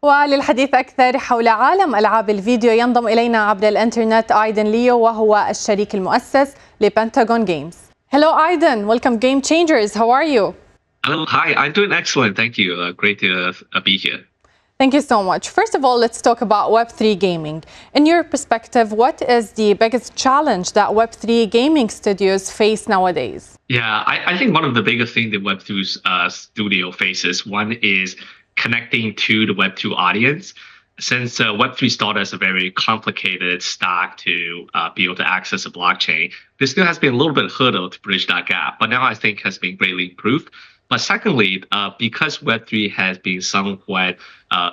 وللحديث أكثر حول عالم ألعاب الفيديو ينضم إلينا عبر الإنترنت آيدن ليو وهو الشريك المؤسس لبنتاغون جيمز. Hello Idon, welcome GameChangers. How are you? Hello, hi, I'm doing excellent. Thank you. Great to be here. Thank you so much. First of all, let's talk about Web3 gaming. In your perspective, what is the biggest challenge that Web3 gaming studios face nowadays? Yeah, I think one of the biggest things the Web2 studio faces, one is connecting to the Web2 audience. Since Web3 started as a very complicated stack to be able to access a blockchain, there still has been a little bit of hurdle to bridge that gap, but now I think has been greatly improved. But secondly, because Web3 has been somewhat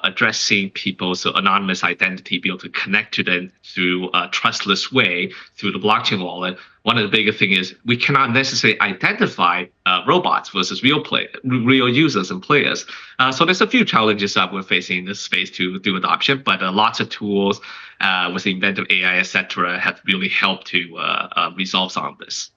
addressing people's anonymous identity, be able to connect to them through a trustless way through the blockchain wallet, one of the bigger things is we cannot necessarily identify robots versus real users and players. So there's a few challenges that we're facing in this space to do adoption, but lots of tools with the invent of AI, etc., have really helped to resolve some of this.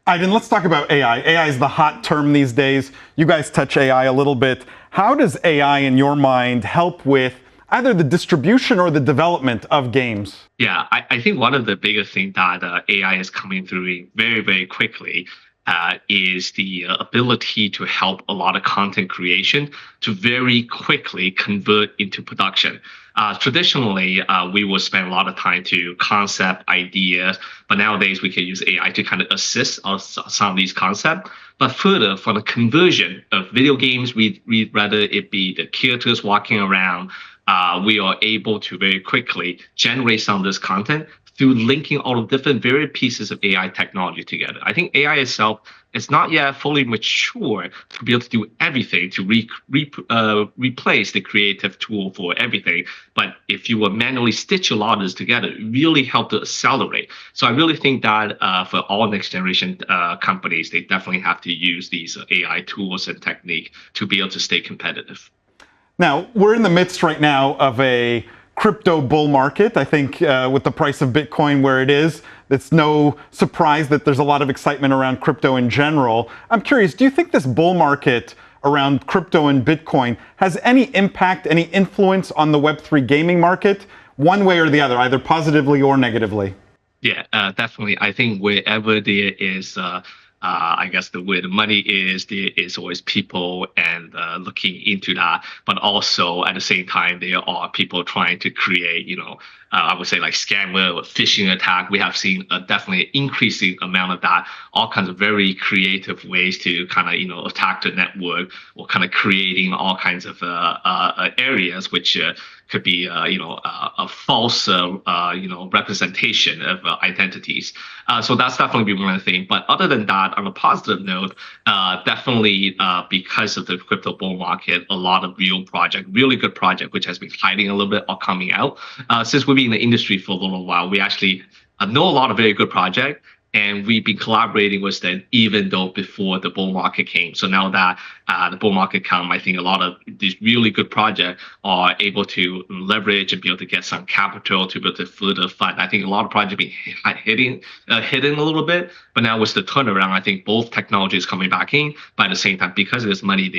Idon, let's talk about AI. AI is the hot term these days. You guys touch AI a little bit. How does AI, in your mind, help with either the distribution or the development of games? Yeah, I think one of the biggest things that AI is coming through very, very quickly is the ability to help a lot of content creation to very quickly convert into production. Traditionally, we would spend a lot of time to concept ideas, but nowadays we can use AI to kind of assist on some of these concepts. But further, for the conversion of video games, rather it be the characters walking around, we are able to very quickly generate some of this content through linking all the different various pieces of AI technology together. I think AI itself is not yet fully mature to be able to do everything, to replace the creative tool for everything. But if you will manually stitch a lot of this together, it really help to accelerate. So I really think that for all next generation companies, they definitely have to use these AI tools and technique to be able to stay competitive. Now, we're in the midst right now of a crypto bull market. I think with the price of Bitcoin where it is, it's no surprise that there's a lot of excitement around crypto in general. I'm curious, do you think this bull market around crypto and Bitcoin has any impact, any influence on the Web3 gaming market, one way or the other, either positively or negatively? Yeah, definitely. I think wherever there is I guess where the money is, there is always people and looking into that. But also at the same time, there are people trying to create, I would say like scammer or phishing attack. We have seen definitely increasing amount of that, all kinds of very creative ways to kind of, attack the network or kind of creating all kinds of areas which could be, a false, representation of identities. So that's definitely one of the things. But other than that, on a positive note, definitely because of the crypto bull market, a lot of really good project, which has been hiding a little bit are coming out. Since we've been in the industry for a little while, we actually know a lot of very good projects. And we've been collaborating with them even though before the bull market came. So now that the bull market come, I think a lot of these really good projects are able to leverage and be able to get some capital to be able to further fund. I think a lot of projects been hidden a little bit, but now with the turnaround, I think both technologies coming back in. But at the same time, because there's money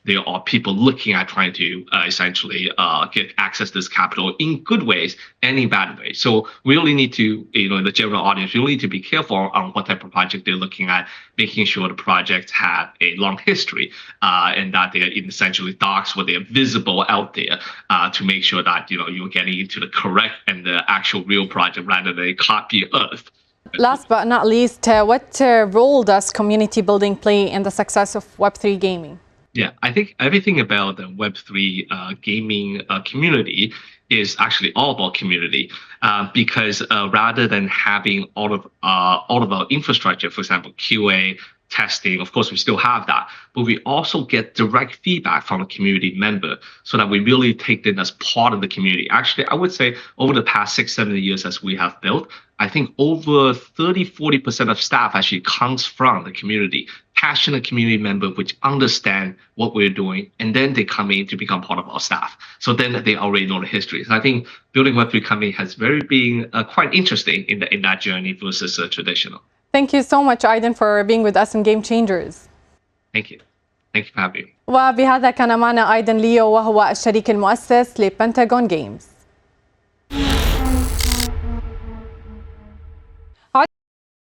there are people looking at trying to essentially get access to this capital in good ways and in bad ways. So we really need to, the general audience, we really need to be careful on what type of project they're looking at, making sure the projects have a long history and that they're essentially docs where they're visible out there to make sure that, you're getting into the correct and the actual real project rather than a copy of. Last but not least, what role does community building play in the success of Web3 gaming? Yeah, I think everything about the Web3 gaming community is actually all about community because rather than having all of our infrastructure, for example, QA, testing, of course, we still have that, but we also get direct feedback from a community member so that we really take them as part of the community. Actually, I would say over the past 6-7 years as we have built, I think over 30-40% of staff actually comes from the community, passionate community member which understand what we're doing, and then they come in to become part of our staff. So then they already know the history. So I think building Web3 company has been quite interesting in that journey versus traditional. Thank you so much, Idon, for being with us in GameChangers. Thank you. Thank you for having me. وبهذا كان معنا أيضا ليو وهو الشريك المؤسس لبنتاغون جيمز.